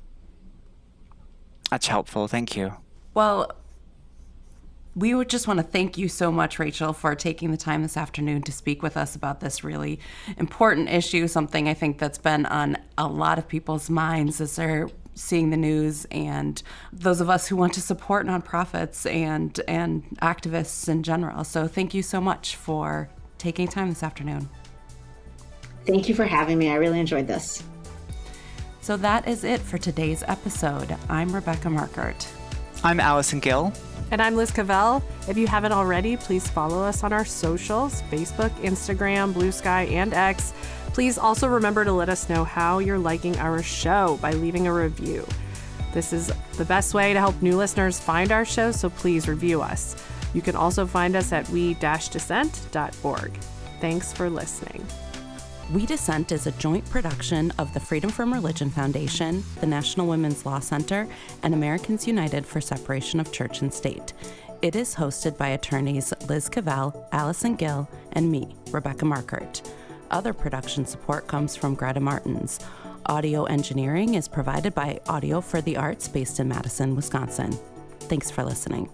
That's helpful. Thank you. Well, we would just want to thank you so much, Rachel, for taking the time this afternoon to speak with us about this really important issue, something I think that's been on a lot of people's minds as they're seeing the news, and those of us who want to support nonprofits and activists in general. So thank you so much for taking time this afternoon. Thank you for having me. I really enjoyed this. So that is it for today's episode. I'm Rebecca Markert. I'm Alison Gill. And I'm Liz Cavell. If you haven't already, please follow us on our socials, Facebook, Instagram, Blue Sky, and X. Please also remember to let us know how you're liking our show by leaving a review. This is the best way to help new listeners find our show, so please review us. You can also find us at we-dissent.org. Thanks for listening. We Dissent is a joint production of the Freedom from Religion Foundation, the National Women's Law Center, and Americans United for Separation of Church and State. It is hosted by attorneys Liz Cavell, Alison Gill, and me, Rebecca Markert. Other production support comes from Greta Martins. Audio engineering is provided by Audio for the Arts based in Madison, Wisconsin. Thanks for listening.